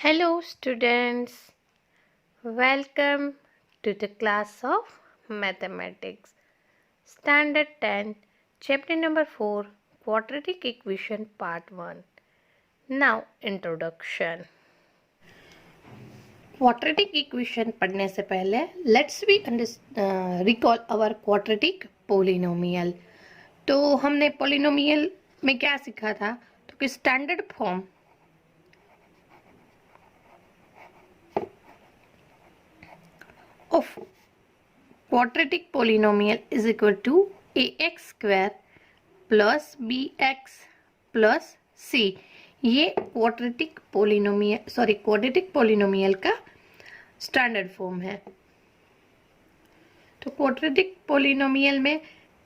Hello students, welcome to the class of Mathematics, Standard 10, Chapter number 4, Quadratic Equation Part 1. Now Introduction. Quadratic equation पढ़ने से पहले let's we recall our quadratic polynomial. तो हमने polynomial में क्या सीखा था? तो कि standard form of quadratic polynomial is equal to ax square plus bx plus c. ये quadratic polynomial का स्टैंडर्ड फॉर्म है. तो quadratic polynomial में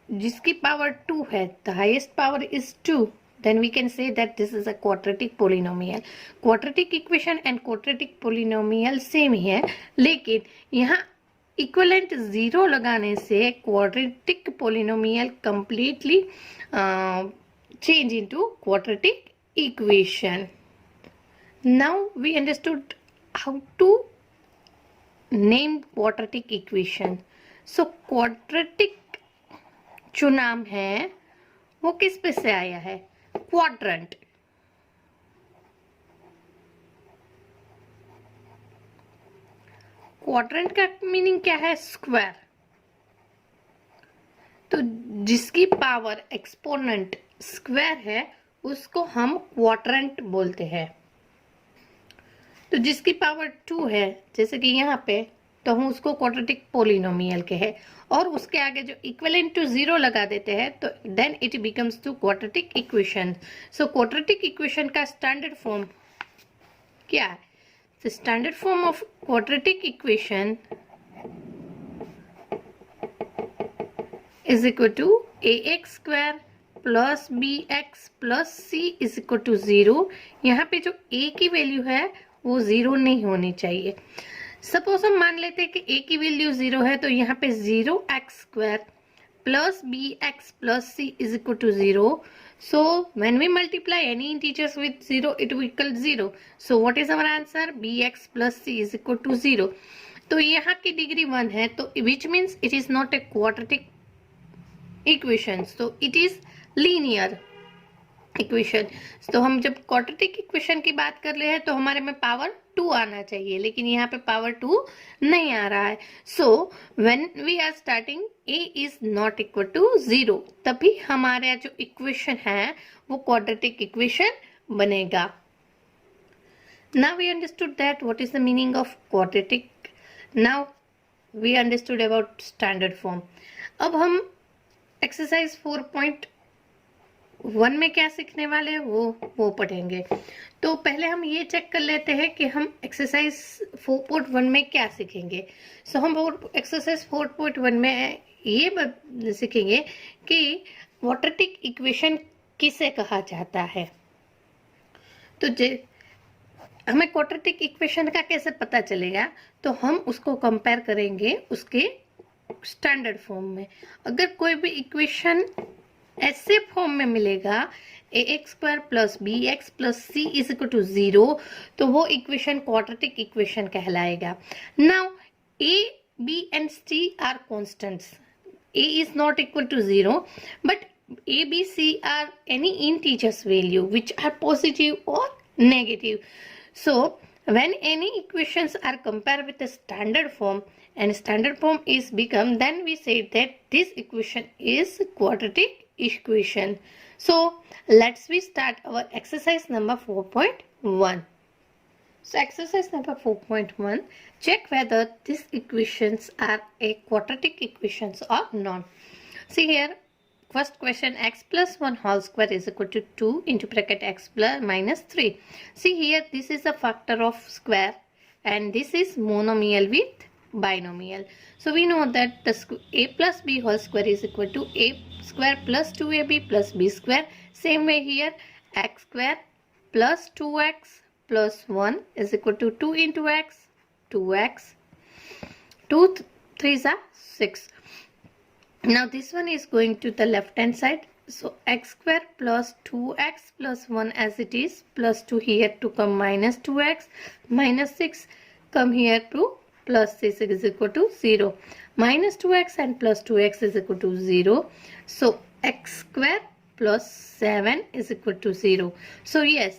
जिसकी पावर 2 है, the highest power is 2, then we can say that this is a quadratic polynomial. Quadratic equation and quadratic polynomial same ही है, लेकिन यहाँ इक्वलेंट 0 लगाने से quadratic polynomial completely change into quadratic equation. Now we understood how to name quadratic equation. So quadratic जो नाम है वो किस पे से आया है? क्वाड्रेंट. क्वाड्रेंट का मीनिंग क्या है? स्क्वायर. तो जिसकी पावर एक्सपोनेंट स्क्वायर है उसको हम क्वाड्रेंट बोलते हैं. तो जिसकी पावर 2 है, जैसे कि यहाँ पे, तो हम उसको क्वाड्रेटिक पोलिनोमियल कहे, और उसके आगे जो इक्विवेलेंट टू 0 लगा देते हैं तो then it becomes to quadratic equation. So quadratic equation का स्टैंडर्ड फॉर्म क्या है? The standard form of quadratic equation is equal to ax square plus bx plus c is equal to 0. यहाँ पे जो a की वैल्यू है वो 0 नहीं होनी चाहिए. सपोज हम मान लेते हैं कि a की वैल्यू 0 है, तो यहाँ पे 0x square plus bx plus c is equal to 0. So when we multiply any integers with 0, it will equal 0. So what is our answer? Bx plus c is equal to 0. तो यहाँ की degree 1 है, तो which means it is not a quadratic equation. So it is linear equation. तो हम जब quadratic equation की बात कर रहे हैं तो हमारे में पावर 2 आना चाहिए, लेकिन यहाँ पे पावर 2 नहीं आ रहा है. So when we are starting a is not equal to 0, तभी हमारा जो इक्वेशन है वो क्वाड्रेटिक इक्वेशन बनेगा. Now we understood that what is the meaning of quadratic. Now we understood about standard form. अब हम एक्सरसाइज 4.1 में क्या सीखने वाले हैं वो पढ़ेंगे. तो पहले हम ये चेक कर लेते हैं कि हम एक्सरसाइज 4.1 में क्या सीखेंगे. सो हम एक्सरसाइज 4.1 में ये सीखेंगे कि क्वाड्रेटिक इक्वेशन किसे कहा जाता है. तो हमें क्वाड्रेटिक इक्वेशन का कैसे पता चलेगा? तो हम उसको कंपेयर करेंगे उसके स्टैंडर्ड फॉर्म में. अगर कोई भी इक्वेशन ऐसे फॉर्म में मिलेगा ax square plus bx plus c is equal to 0, तो वो इक्वेशन क्वाड्रेटिक इक्वेशन कहलाएगा. Now a b and c are constants. a is not equal to 0, but a b c are any integers value which are positive or negative. So when any equations are compared with the standard form and standard form is become, then we say that this equation is quadratic equation. So let's we start our exercise number 4.1. So exercise number 4.1, check whether these equations are a quadratic equations or not. See here, first question, x plus 1 whole square is equal to 2 into bracket x plus minus 3. See here, this is a factor of square and this is monomial with binomial. So we know that the a plus b whole square is equal to a square plus 2ab plus b square. Same way here, x square plus 2x plus 1 is equal to 2 into x, 2x, 2 3s are 6. Now this one is going to the left hand side, So x square plus 2x plus 1 as it is, plus 2 here to come minus 2x, minus 6 come here to plus 6 is equal to 0. Minus 2x and plus 2x is equal to 0. So x square plus 7 is equal to 0. So yes,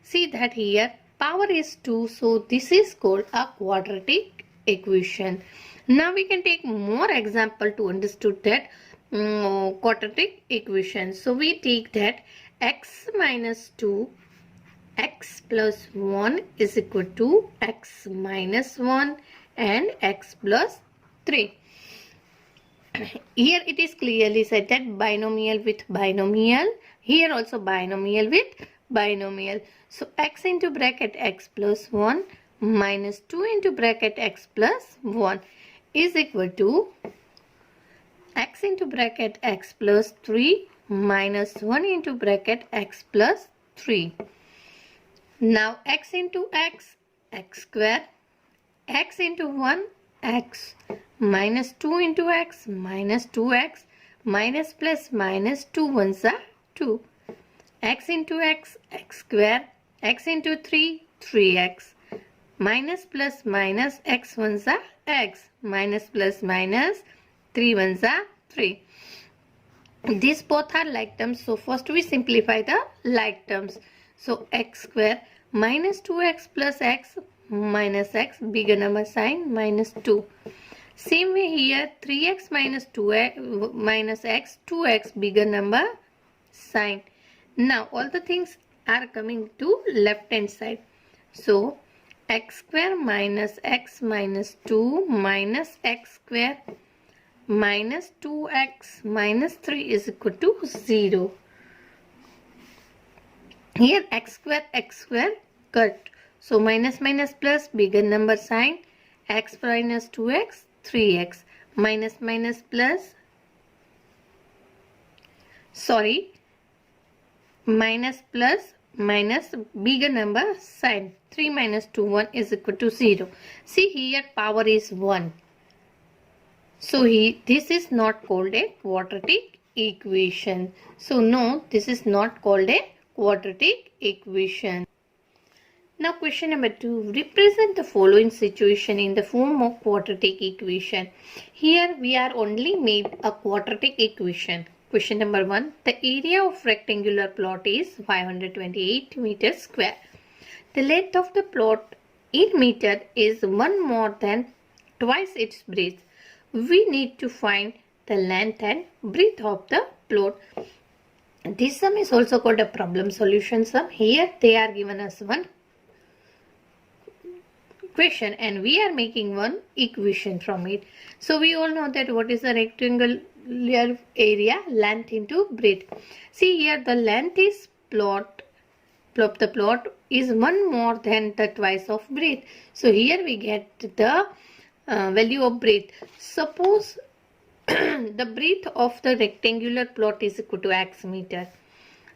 see that here power is 2. So this is called a quadratic equation. Now we can take more example to understand that quadratic equation. So we take that x minus 2 x plus 1 is equal to x minus 1 and x plus 3. Here it is clearly said that binomial with binomial, here also binomial with binomial. So x into bracket x plus 1 minus 2 into bracket x plus 1 is equal to x into bracket x plus 3 minus 1 into bracket x plus 3. Now x into x, x square, x into 1, x, minus 2 into x, minus 2x, minus plus minus 2 ones are 2. X into x, x square, x into 3, 3x, minus plus minus x ones are x, minus plus minus 3 ones are 3. These both are like terms. So first we simplify the like terms. So x square minus 2x plus x minus x, bigger number sign, minus 2. Same way here 3x minus 2x minus x, 2x, bigger number sign. Now all the things are coming to left hand side. So x square minus x minus 2 minus x square minus 2x minus 3 is equal to 0. Here x square cut. So minus minus plus, bigger number sign, x minus 2x, 3x, minus minus plus, sorry, minus plus minus, bigger number sign, 3 minus 2, 1 is equal to 0. See here power is 1. So this is not called a quadratic equation. So no, this is not called a quadratic equation. Now question number 2. Represent the following situation in the form of quadratic equation. Here we are only made a quadratic equation. Question number 1. The area of rectangular plot is 528 meters square. The length of the plot in meter is 1 more than twice its breadth. We need to find the length and breadth of the plot. This sum is also called a problem solution sum. Here they are given us one question and we are making one equation from it. So we all know that what is the rectangular area, length into breadth. See here the length is the plot is 1 more than the twice of breadth. So here we get the value of breadth. Suppose the breadth of the rectangular plot is equal to x meter.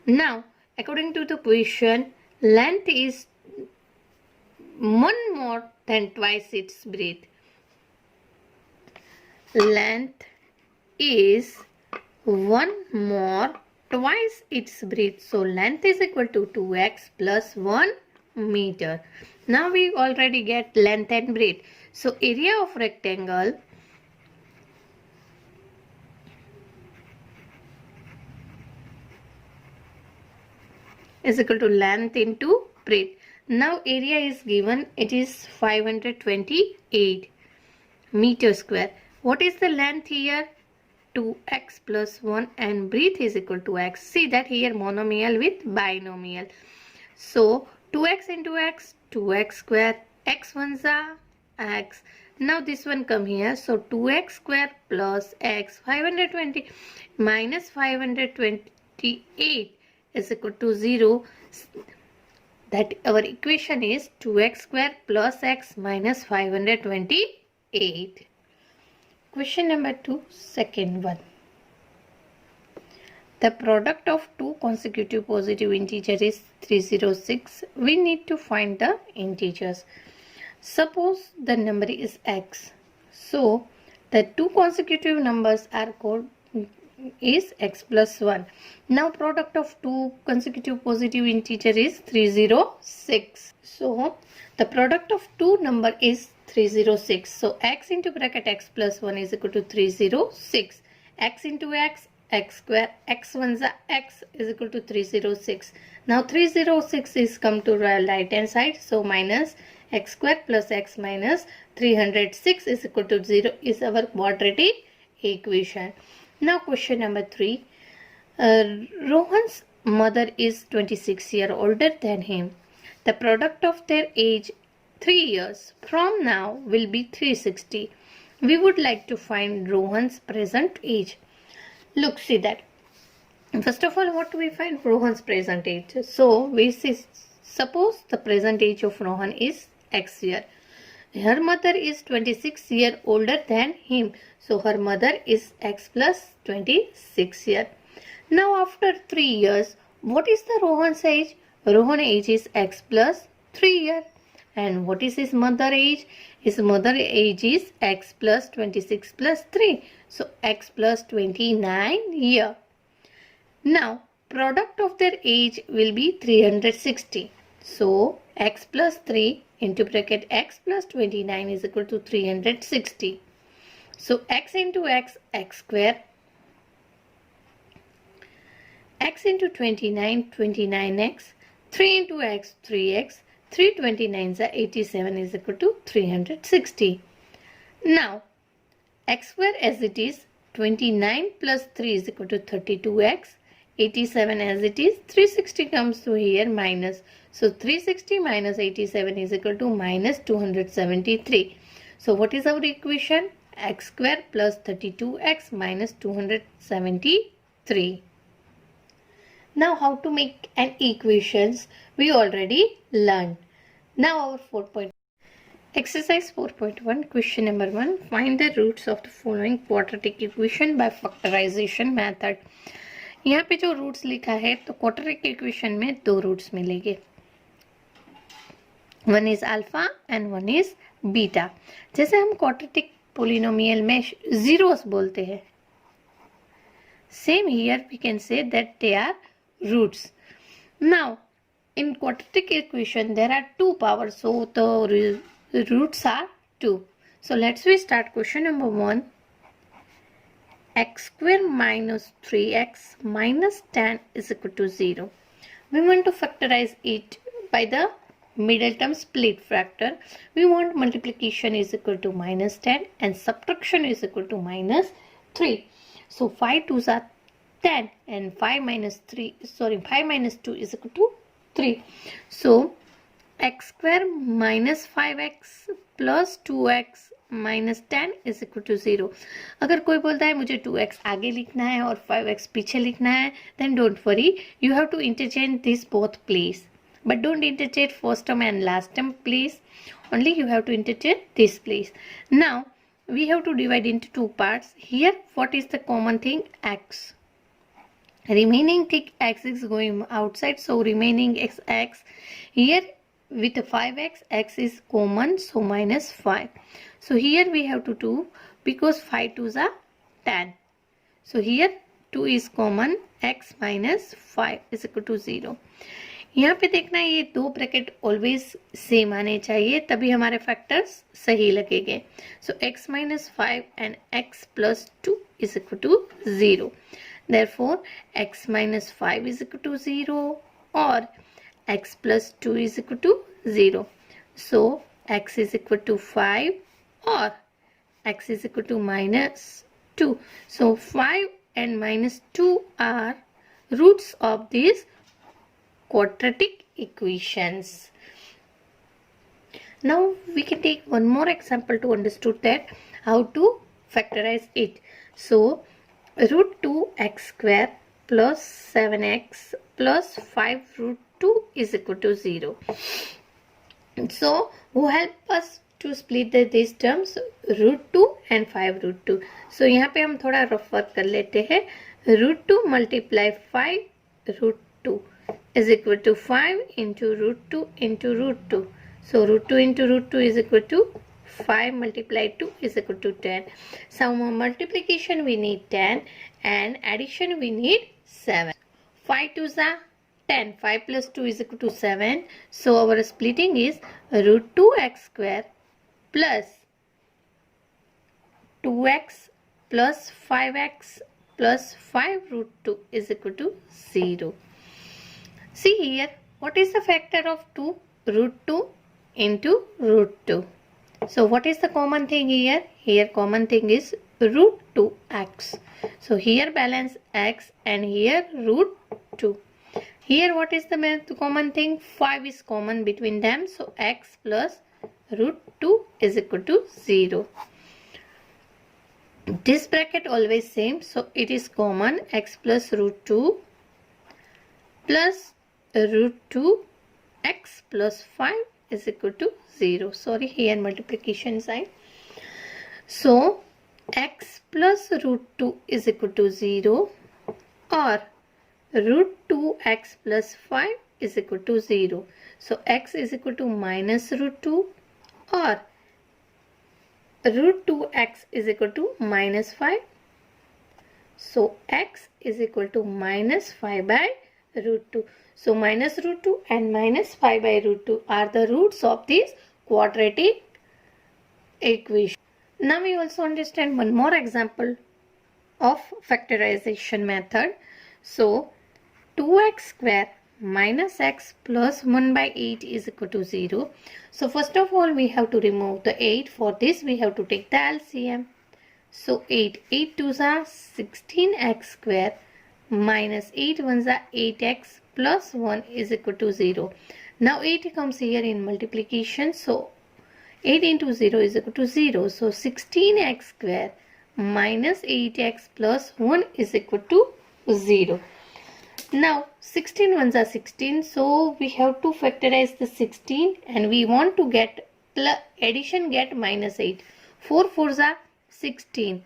Now according to the question, length is 1 more than twice its breadth. Length is 1 more twice its breadth. So length is equal to 2x plus 1 meter. Now we already get length and breadth. So area of rectangle is equal to length into breadth. Now area is given, it is 528 meter square. What is the length here? 2x plus 1 and breadth is equal to x. See that here monomial with binomial. So 2x into x, 2x square, x ones are x. Now this one come here. So 2x square plus x, 520 minus 528 is equal to 0. That our equation is 2x square plus x minus 528. Question number 2, second one. The product of two consecutive positive integers is 306. We need to find the integers. Suppose the number is x. So the two consecutive numbers are called is x plus 1. Now product of two consecutive positive integer is 306. So the product of two number is 306. So x into bracket x plus 1 is equal to 306. X into x, x square, x1 x is equal to 306. Now 306 is come to right hand side. So minus x square plus x minus 306 is equal to 0 is our quadratic equation. Now question number 3. Rohan's mother is 26 years older than him. The product of their age 3 years from now will be 360. We would like to find Rohan's present age. Look, see that. First of all, what do we find? Rohan's present age. So we see, suppose the present age of Rohan is x year. Her mother is 26 years older than him. So her mother is x plus 26 years. Now after 3 years, what is the Rohan's age? Rohan's age is x plus 3 years. And what is his mother age? His mother age is x plus 26 plus 3. So x plus 29 year. Now product of their age will be 360. So x plus 3 into bracket x plus 29 is equal to 360. So x into x, x square. X into 29, 29x. 3 into x, 3x. 3 29s are 87 is equal to 360. Now x square as it is, 29 plus 3 is equal to 32x. 87 as it is, 360 comes to here minus. So 360 minus 87 is equal to minus 273. So what is our equation? X square plus 32x minus 273. Now how to make an equations we already learned. Now our 4. Exercise 4.1 question number 1. Find the roots of the following quadratic equation by factorization method. यहाँ पे जो roots लिखा है तो quadratic equation में दो roots मिलेंगे. One is alpha and one is beta. जैसे हम क्वाड्रेटिक पोलिनोमियल में जीरोस बोलते हैं, same here we can say that they are roots. Now in quadratic equation there are two powers, so the roots are 2. So let's we start question number 1. X square minus 3x minus 10 is equal to 0. We want to factorize it by the middle term split factor. We want multiplication is equal to minus 10 and subtraction is equal to minus 3. So 5 2s are 10 and 5 minus 2 is equal to 3. So x square minus 5x plus 2x minus 10 is equal to 0. अगर कोई बोलता है मुझे 2x आगे लिखना है और 5x पीछे लिखना है, then don't worry, you have to interchange this both place, but don't interchange first term and last term place, only you have to interchange this place. Now we have to divide into two parts. Here what is the common thing? X. Remaining thing x is going outside, so remaining x. Here with 5x, x is common, so minus 5. So here we have to do, because 5 2s are 10. So here 2 is common, x minus 5 is equal to 0. यहाँ पे देखना ये दो bracket always same आने चाहिए, तभी हमारे factors सही लगेंगे. सो x minus 5 and x plus 2 is equal to 0. Therefore x minus 5 is equal to 0 or x plus 2 is equal to 0. So x is equal to 5 or x is equal to minus 2. So 5 and minus 2 are roots of these quadratic equations. Now we can take one more example to understand that how to factorize it. So root 2x square plus 7x plus 5 root 2 is equal to 0. So who help us to split these terms? Root 2 and 5 root 2. So यहाँ पे हम थोड़ा rough work कर लेते हैं. root 2 multiply 5 root 2 is equal to 5 into root 2 into root 2. So root 2 into root 2 is equal to 5 multiplied 2 is equal to 10. Some multiplication we need 10 and addition we need 7. 5 2s are 10. 5 plus 2 is equal to 7. So our splitting is root 2x square plus 2x plus 5x plus 5 root 2 is equal to 0. See here, what is the factor of 2? Root 2 into root 2. So what is the common thing here? Here common thing is root 2x. So here balance x and here root 2. Here what is the common thing? 5 is common between them. So x plus root 2 is equal to 0. This bracket always same. So it is common x plus root 2 plus root 2 x plus 5 is equal to 0. Sorry, here multiplication sign. So x plus root 2 is equal to 0 or root 2x plus 5 is equal to 0. So x is equal to minus root 2 or root 2x is equal to minus 5. So x is equal to minus 5 by root 2. So minus root 2 and minus 5 by root 2 are the roots of this quadratic equation. Now we also understand one more example of factorization method. So 2x square minus x plus 1 by 8 is equal to 0. So first of all we have to remove the 8. For this we have to take the LCM. So 8 2s are 16x square minus 8 1s are 8x plus 1 is equal to 0. Now 8 comes here in multiplication. So 8 into 0 is equal to 0. So 16x square minus 8x plus 1 is equal to 0. Now 16 ones are 16. So we have to factorize the 16 and we want to get addition get minus 8. 4 4s are 16.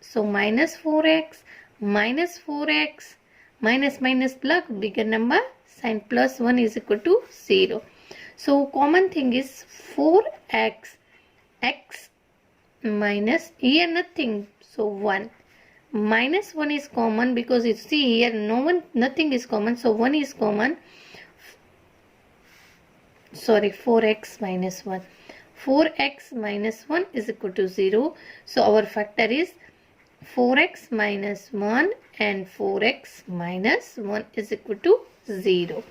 So minus 4x minus 4x minus minus plus bigger number sign plus 1 is equal to 0. So common thing is 4x x minus here nothing. So 1 minus 1 is common because you see here nothing is common. So 1 is common. Sorry, 4x minus 1. 4x minus 1 is equal to 0. So our factor is 4x minus 1 and 4x minus 1 is equal to 0.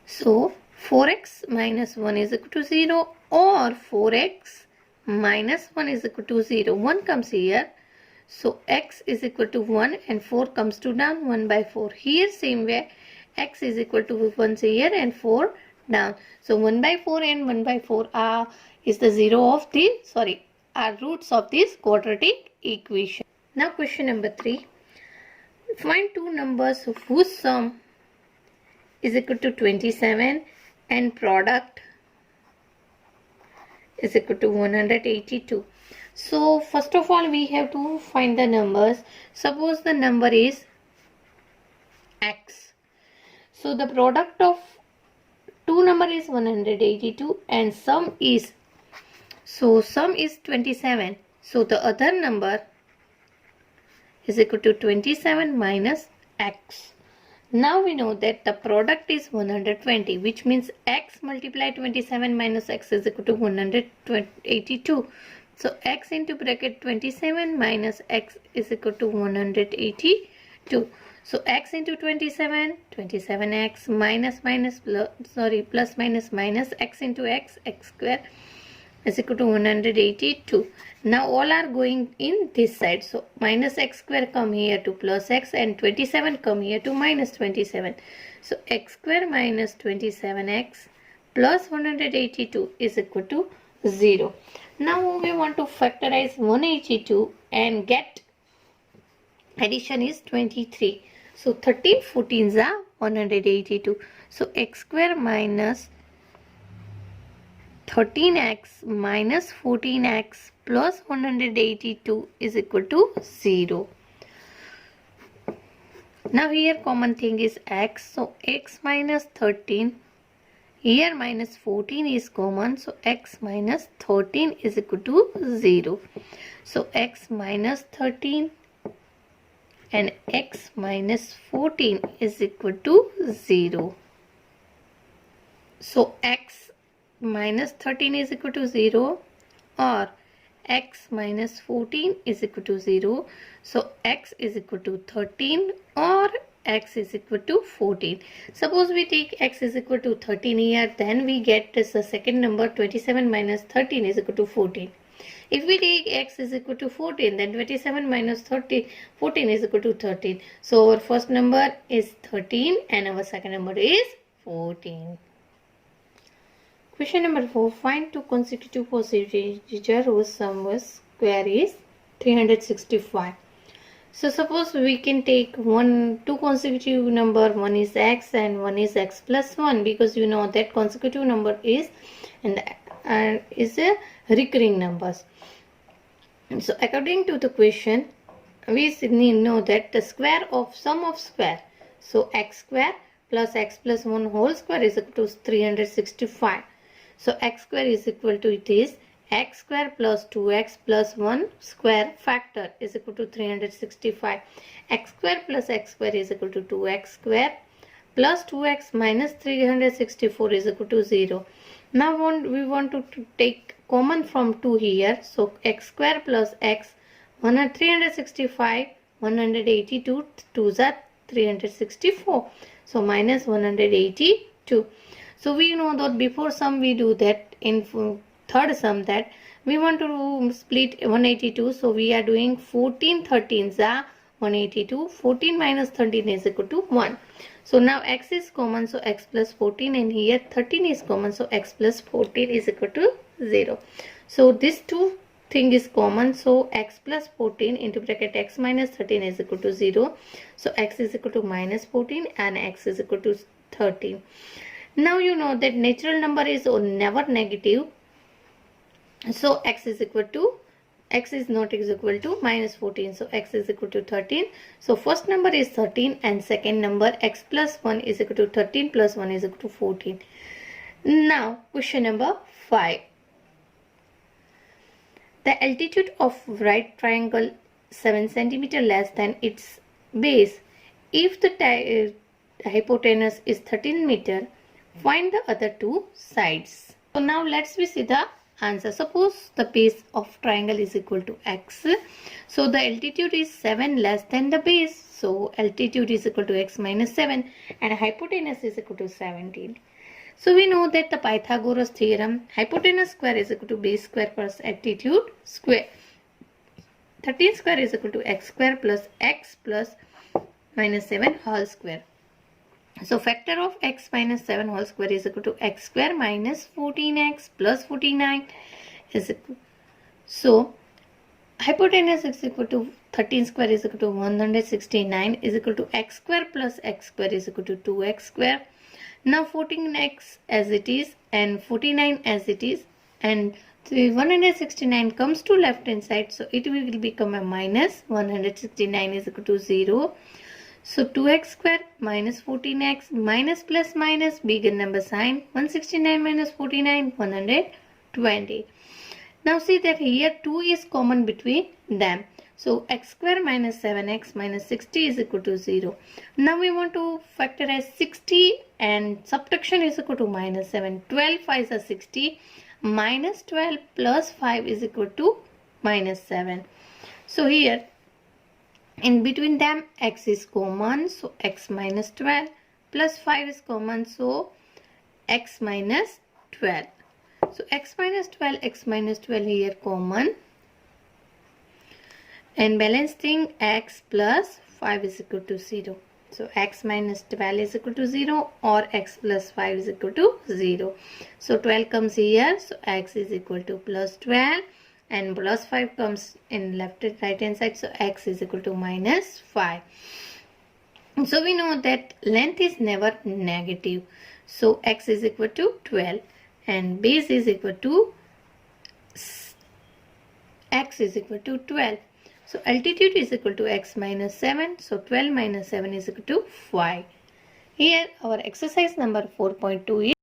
So 4x minus 1 is equal to 0 or 4x minus 1 is equal to 0. 1 comes here. So x is equal to 1 and 4 comes to down 1 by 4. Here same way x is equal to 1 here and 4 down. So 1 by 4 and 1 by 4 is the are roots of this quadratic equation. Now question number 3. Find two numbers whose sum is equal to 27 and product is equal to 182. So first of all we have to find the numbers. Suppose the number is x. So the product of two number is 182 and sum is 27. So the other number is equal to 27 minus x. Now we know that the product is 120, which means x multiplied 27 minus x is equal to 182. So x into bracket 27 minus x is equal to 182. So x into 27, 27x plus minus x into x square is equal to 182. Now all are going in this side. So minus x square come here to plus x and 27 come here to minus 27. So x square minus 27x plus 182 is equal to 0. Now we want to factorize 182 and get addition is 23. So 13 14s are 182. So x square minus 13x minus 14x plus 182 is equal to 0. Now here common thing is x. So x minus 13. Here minus 14 is common. So x minus 13 is equal to 0. So x minus 13 and x minus 14 is equal to 0. So x minus 13 is equal to 0 or x minus 14 is equal to 0. So x is equal to 13 or x is equal to 14. Suppose we take x is equal to 13 here, then we get this second number 27 minus 13 is equal to 14. If we take x is equal to 14, then 27 minus 14 is equal to 13. So our first number is 13 and our second number is 14. Question number 4. Find two consecutive positive integers whose sum was square is 365. So suppose we can take two consecutive number, one is x and one is x plus 1, because you know that consecutive number is is a recurring numbers. So according to the question, we know that the square of sum of square, so x square plus x plus 1 whole square is equal to 365. So x square is equal to, it is x square plus 2x plus 1 square factor is equal to 365. X square plus x square is equal to 2x square plus 2x minus 364 is equal to 0. Now we want to take common from 2 here. So x square plus x, 365, 182, 2 is 364. So minus 182. So we know that before sum we do that in third sum, that we want to split 182. So we are doing 14 13s are 182. 14 minus 13 is equal to 1. So now x is common, so x plus 14, and here 13 is common, so x plus 14 is equal to 0. So this two thing is common, so x plus 14 into bracket x minus 13 is equal to 0. So x is equal to minus 14 and x is equal to 13. Now you know that natural number is never negative. So x is not equal to minus 14. So x is equal to 13. So first number is 13 and second number x plus 1 is equal to 13 plus 1 is equal to 14. Now question number 5. The altitude of right triangle 7 cm less than its base. If the hypotenuse is 13 meter, find the other two sides. So now let's see the answer. Suppose the base of triangle is equal to x. So the altitude is 7 less than the base. So altitude is equal to x minus 7 and hypotenuse is equal to 17. So we know that the Pythagoras theorem, hypotenuse square is equal to base square plus altitude square. 13 square is equal to x square plus x plus minus 7 whole square. So factor of x minus 7 whole square is equal to x square minus 14x plus 49 is equal. So hypotenuse is equal to 13 square is equal to 169 is equal to x square plus x square is equal to 2x square. Now 14x as it is and 49 as it is, and 169 comes to left hand side, so it will become a minus 169 is equal to 0. So 2x square minus 14x minus plus minus bigger number sign, 169 minus 49 120. Now see that here 2 is common between them. So x square minus 7x minus 60 is equal to 0. Now we want to factorize 60 and subtraction is equal to minus 7. 12 5 is 60. Minus 12 plus 5 is equal to minus 7. So here in between them x is common, so x minus 12 plus 5 is common, so x minus 12. So x minus 12 here common, and balance thing x plus 5 is equal to 0. So x minus 12 is equal to 0 or x plus 5 is equal to 0. So 12 comes here, so x is equal to plus 12 and plus 5 comes in left and right hand side, so x is equal to minus 5. So we know that length is never negative. So x is equal to 12 and base is equal to x is equal to 12. So altitude is equal to x minus 7. So 12 minus 7 is equal to 5. Here our exercise number 4.2 is